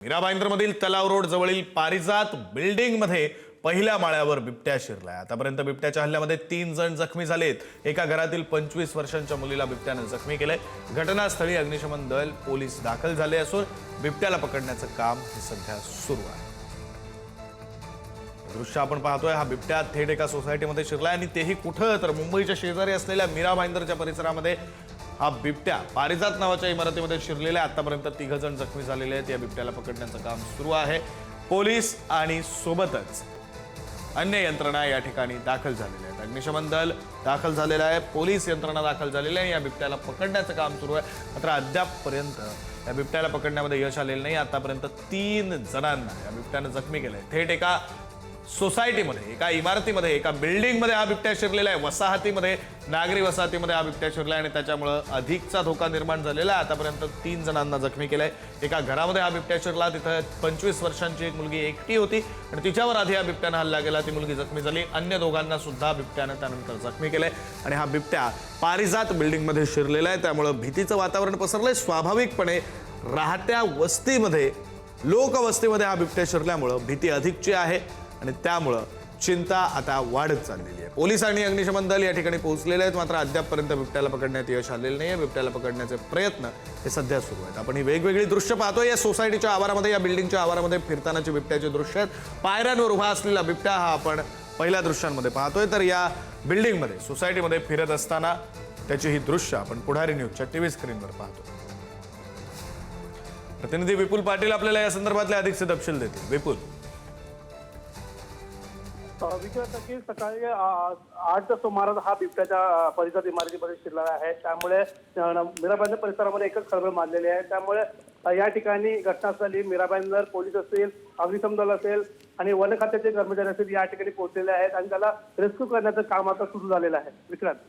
मीरा भाईंदरमधील तलाव रोड जवळील पारिजात बिल्डिंग मध्ये पहिल्या माळ्यावर बिबट्या शिरलाय। आतापर्यंत बिबट्याच्या हल्ल्यामध्ये 3 जण जखमी झालेत। एका घरातील 25 वर्षांच्या मुलीला बिबट्याने जखमी केले। घटनास्थळी अग्निशमन दल पोलीस दाखल झाले असून बिबट्याला पकडण्याचं काम हे सध्या सुरू आहे। दृश्य आपण पाहतोय, हा बिबट्या थेट एका सोसायटीमध्ये शिरलाय आणि तेही कुठं तर मुंबईच्या शेजारी असलेल्या मीरा भाईंदरच्या परिसरामध्ये हा बिबट्या पारिजात नावाच्या इमारतीमध्ये शिरलेला आहे। आतापर्यंत 3 जण जखमी झालेले आहेत। या बिबट्याला पकडण्याचं काम सुरू आहे। पोलीस आणि सोबतच अन्य यंत्रणा या ठिकाणी दाखल झालेल्या आहेत। अग्निशमन दल दाखल झालेला आहे, पोलीस यंत्रणा दाखल झालेली आहे। या बिबट्याला पकडण्याचं काम सुरू आहे। मात्र अद्यापपर्यंत या बिबट्याला पकडण्यामध्ये यश आलेलं नाही। आतापर्यंत 3 जणांना या बिबट्याने जखमी केलंय। थेट एका सोसायटीमध्ये, एका इमारतीमध्ये, एका बिल्डिंगमध्ये हा बिबट्या शिरलेला आहे। वसाहतीमध्ये, नागरी वसाहतीमध्ये हा बिबट्या शिरला आणि त्याच्यामुळे अधिकचा धोका निर्माण झालेला आहे। आतापर्यंत 3 जणांना जखमी केलंय। एका घरामध्ये हा बिबट्या शिरला, तिथे 25 वर्षांची एक मुलगी एकटी होती आणि तिच्यावर आधी हा बिबट्याने हल्ला केला। ती मुलगी जखमी झाली। अन्य दोघांना सुद्धा बिबट्याने त्यानंतर जखमी केलंय आणि हा बिबट्या पारिजात बिल्डिंगमध्ये शिरलेला आहे। त्यामुळे भीतीचं वातावरण पसरलंय। स्वाभाविकपणे राहत्या वस्तीमध्ये, लोकवस्तीमध्ये हा बिबट्या शिरल्यामुळे भीती अधिकची आहे आणि त्यामुळे चिंता आता वाढत चाललेली आहे। पोलीस आणि अग्निशमन दल या ठिकाणी पोहोचलेले आहेत। मात्र अद्यापपर्यंत बिबट्याला पकडण्यात यश आलेलं नाहीये। बिबट्याला पकडण्याचे प्रयत्न हे सध्या सुरू आहेत। आपण ही वेगवेगळी दृश्य पाहतोय। या सोसायटीच्या आवारामध्ये, या बिल्डिंगच्या आवारामध्ये फिरतानाची बिबट्याचे दृश्य आहेत। पायऱ्यांवर उभा असलेला बिबट्या हा आपण पहिल्या दृश्यांमध्ये पाहतोय। तर या बिल्डिंगमध्ये, सोसायटीमध्ये फिरत असताना त्याची ही दृश्य आपण पुढारी न्यूजच्या टीव्ही स्क्रीनवर पाहतोय। प्रतिनिधी विपुल पाटील आपल्याला या संदर्भातले अधिकचे तपशील देतील। विपुल, विचारता सकाळी 8च्या सुमारास हा बिबट्याच्या परिसरात इमारतीमध्ये शिरलेला आहे। त्यामुळे मीरा भाईंदर परिसरामध्ये एकच खळबळ माजलेली आहे। त्यामुळे या ठिकाणी घटनास्थळी मीरा भाईंदर पोलीस असतील, अग्निशमन दल असेल आणि वन खात्याचे कर्मचारी असतील या ठिकाणी पोहोचलेले आहेत आणि त्याला रेस्क्यू करण्याचं काम आता सुरू झालेलं आहे। विक्रांत,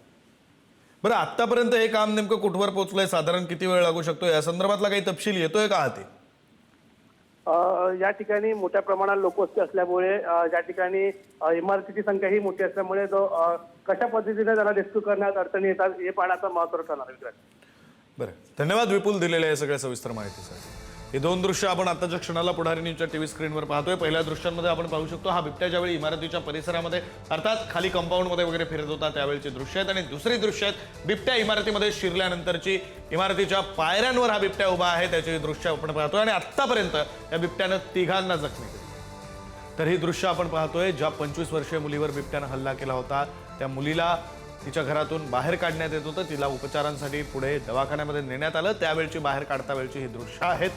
बरं, आतापर्यंत हे काम नेमकं कुठवर पोहोचलंय? साधारण किती वेळ लागू शकतो? या संदर्भातला काही तपशील येतोय का हाती? या ठिकाणी मोठ्या प्रमाणात लोकवस्ती असल्यामुळे, या ठिकाणी इमारतीची संख्या ही मोठी असल्यामुळे कशा पद्धतीने त्याला रेस्क्यू करण्यात अडचणी येतात हे पाहण्याचा महत्त्व ठरणार आहे। बरं, धन्यवाद विपुल दिलेल्या या सगळ्या सविस्तर माहितीसाठी। हे 2 दृश्य आपण आताच्या क्षणाला पुढारी न्यूजच्या टीव्ही स्क्रीनवर पाहतोय। पहिल्या दृश्यांमध्ये आपण पाहू शकतो हा बिबट्या ज्यावेळी इमारतीच्या परिसरामध्ये, अर्थात खाली कंपाऊंडमध्ये वगैरे फिरत होता त्यावेळची दृश्य आहेत। आणि दुसरी दृश्य आहेत बिबट्या इमारतीमध्ये शिरल्यानंतरची। इमारतीच्या पायऱ्यांवर हा बिबट्या उभा आहे, त्याची दृश्य आपण पाहतोय। आणि आतापर्यंत या बिबट्यानं 3 जणांना जखमी केले। तर ही दृश्य आपण पाहतोय, ज्या 25 वर्षीय मुलीवर बिबट्यानं हल्ला केला होता त्या मुलीला तिच्या घरातून बाहेर काढण्यात येत होतं। तिला उपचारांसाठी पुढे दवाखान्यामध्ये नेण्यात आलं। त्यावेळची बाहेर काढता वेळची ही दृश्य आहेत।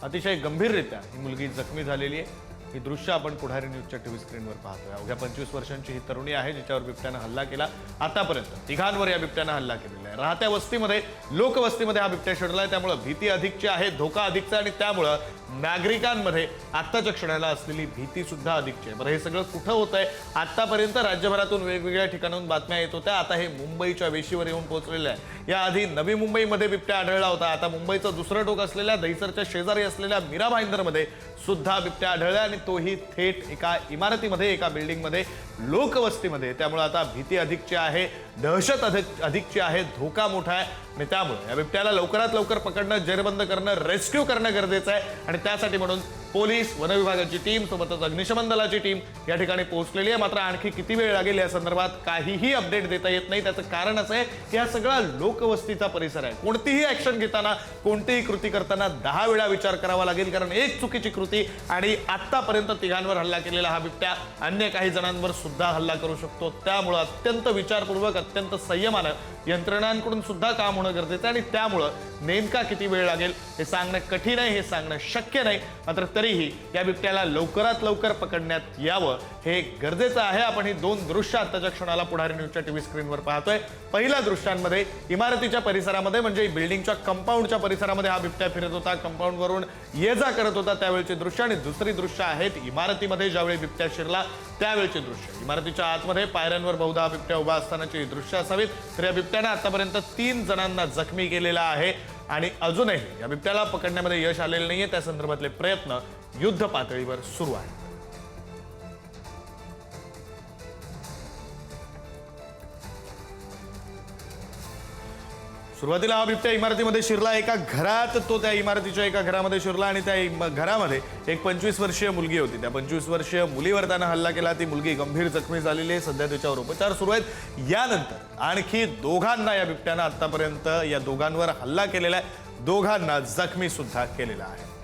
अतिशय गंभीररित्या ही मुलगी जखमी झालेली आहे। ही दृश्य आपण पुढारी न्यूजच्या टीव्ही स्क्रीनवर पाहतोय। अवघ्या 25 वर्षांची ही तरुणी आहे जिच्यावर बिबट्यानं हल्ला केला। आतापर्यंत 3 जणांवर या बिबट्यानं हल्ला केलेला आहे। राहत्या वस्तीमध्ये, लोकवस्तीमध्ये हा बिबट्या शिरलाय। त्यामुळे भीती अधिकची आहे, धोका अधिकचा, आणि त्यामुळे नागरिकांमध्ये आत्ताच्या क्षणाला असलेली भीती सुद्धा अधिकची आहे। बरं, हे सगळं कुठं होतंय? आतापर्यंत राज्यभरातून वेगवेगळ्या ठिकाणाहून बातम्या येत होत्या। आता हे मुंबईच्या वेशीवर येऊन पोहोचलेलं आहे। याआधी नवी मुंबईमध्ये बिबट्या आढळला होता। आता मुंबईचं दुसरं टोक असलेल्या दहिसरच्या शेजारी असलेल्या मीरा भाईंदरमध्ये सुद्धा बिबट्या आढळला आणि तोही थेट एका इमारतीमध्ये, एका बिल्डिंगमध्ये, लोकवस्तीमध्ये। त्यामुळे आता भीती अधिकची आहे, दहशत अधिकची आहे, धोका मोठा आहे आणि त्यामुळे या बिबट्याला लवकरात लवकर पकडणं, जेरबंद करणं, रेस्क्यू करणं गरजेचं आहे। आणि त्यासाठी म्हणून पोलीस, वन विभागाची टीम, सोबतच अग्निशमन दलाची टीम या ठिकाणी पोहोचलेली आहे। मात्र आणखी किती वेळ लागेल या संदर्भात काहीही अपडेट देता येत नाही। त्याचं कारण असं आहे की हा सगळा लोकवस्तीचा परिसर आहे। कोणतीही ऍक्शन घेताना, कोणतीही कृती करताना 10 वेळा विचार करावा लागेल, कारण एक चुकीची कृती आणि आतापर्यंत 3 जणांवर हल्ला केलेला हा बिबट्या अन्य काही जणांवर सुद्धा हल्ला करू शकतो। त्यामुळे अत्यंत विचारपूर्वक, अत्यंत संयमानं यंत्रणांकडून सुद्धा काम होणं गरजेचं आहे। आणि त्यामुळे नेमका किती वेळ लागेल हे सांगणं कठीण आहे, हे सांगणं शक्य नाही। मात्र तरीही या बिबट्याला लवकरात लवकर पकडण्यात यावं हे गरजेचं आहे। आपण ही 2 दृश्य आताच्या क्षणाला पुढारी न्यूजच्या टीव्ही स्क्रीनवर पाहतोय। पहिल्या दृश्यांमध्ये इमारतीच्या परिसरामध्ये, म्हणजे बिल्डिंगच्या कंपाऊंडच्या परिसरामध्ये हा बिबट्या फिरत होता, कंपाऊंडवरून ये जा करत होता त्यावेळची दृश्य। आणि दुसरी दृश्य आहेत इमारतीमध्ये ज्यावेळी बिबट्या शिरला त्यावेळची दृश्य। इमारतीच्या आतमध्ये पायऱ्यांवर बहुधा हा बिबट्या उभा असतानाची दृश्य असावीत। तर या बिबट्याने आतापर्यंत 3 जणांना जखमी केलेला आहे आणि अजूनही या बिबट्याला पकडण्यामध्ये यश आलेलं नाहीये। त्या संदर्भातले प्रयत्न युद्ध पातळीवर सुरू आहेत। सुरुवातीला हा बिबट्या इमारतीमध्ये शिरला एका घरात, तो त्या इमारतीच्या एका घरामध्ये शिरला आणि त्या घरामध्ये एक 25 वर्षीय मुलगी होती. त्या 25 वर्षीय मुलीवर त्यानं हल्ला केला. ती मुलगी गंभीर जखमी झालेली आहे. सध्या तिच्यावर उपचार सुरू आहेत. यानंतर आणखी दोघांना या बिबट्यानं आतापर्यंत या दोघांवर हल्ला केलेला आहे. दोघांना जखमी सुद्धा केलेला आहे.